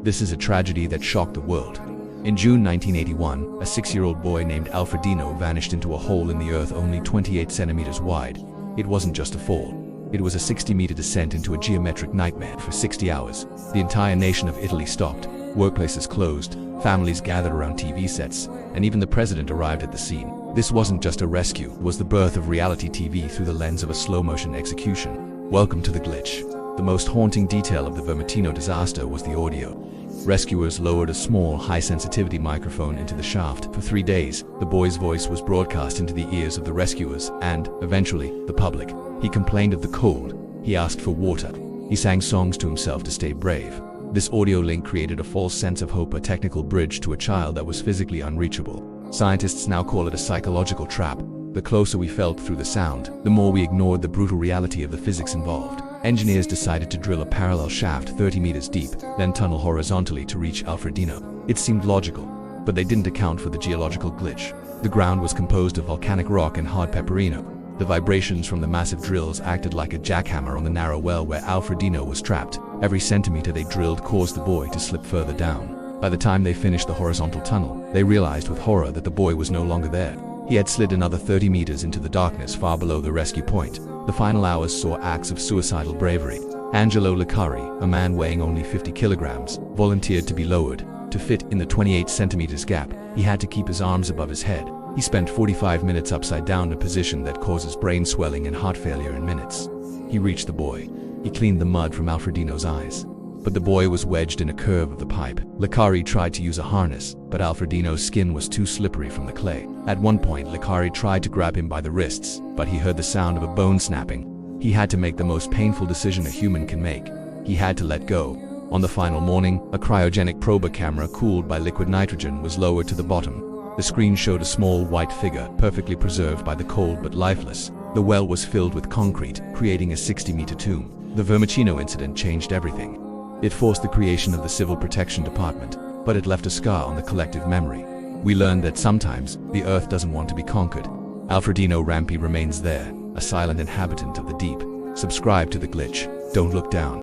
This is a tragedy that shocked the world. In June 1981, a 6-year-old boy named Alfredino vanished into a hole in the earth only 28 centimeters wide. It wasn't just a fall. It was a 60-meter descent into a geometric nightmare. For 60 hours, the entire nation of Italy stopped. Workplaces closed, families gathered around TV sets, and even the president arrived at the scene. This wasn't just a rescue, it was the birth of reality TV through the lens of a slow-motion execution. Welcome to The Glitch. The most haunting detail of the Vermicino disaster was the audio. Rescuers lowered a small, high-sensitivity microphone into the shaft. For 3 days, the boy's voice was broadcast into the ears of the rescuers and, eventually, the public. He complained of the cold. He asked for water. He sang songs to himself to stay brave. This audio link created a false sense of hope, a technical bridge to a child that was physically unreachable. Scientists now call it a psychological trap. The closer we felt through the sound, the more we ignored the brutal reality of the physics involved. Engineers decided to drill a parallel shaft 30 meters deep, then tunnel horizontally to reach Alfredino. It seemed logical, but they didn't account for the geological glitch. The ground was composed of volcanic rock and hard pepperino. The vibrations from the massive drills acted like a jackhammer on the narrow well where Alfredino was trapped. Every centimeter they drilled caused the boy to slip further down. By the time they finished the horizontal tunnel, they realized with horror that the boy was no longer there. He had slid another 30 meters into the darkness far below the rescue point. The final hours saw acts of suicidal bravery. Angelo Licari, a man weighing only 50 kilograms, volunteered to be lowered. To fit in the 28 centimeters gap, he had to keep his arms above his head. He spent 45 minutes upside down, a position that causes brain swelling and heart failure in minutes. He reached the boy. He cleaned the mud from Alfredino's eyes. But the boy was wedged in a curve of the pipe. Licari tried to use a harness, but Alfredino's skin was too slippery from the clay. At one point, Licari tried to grab him by the wrists, but he heard the sound of a bone snapping. He had to make the most painful decision a human can make. He had to let go. On the final morning, a cryogenic prober camera cooled by liquid nitrogen was lowered to the bottom. The screen showed a small white figure, perfectly preserved by the cold but lifeless. The well was filled with concrete, creating a 60-meter tomb. The Vermicino incident changed everything. It forced the creation of the Civil Protection Department, but it left a scar on the collective memory. We learned that sometimes the earth doesn't want to be conquered. Alfredino Rampi remains there, a silent inhabitant of the deep. Subscribe to The Glitch. Don't look down.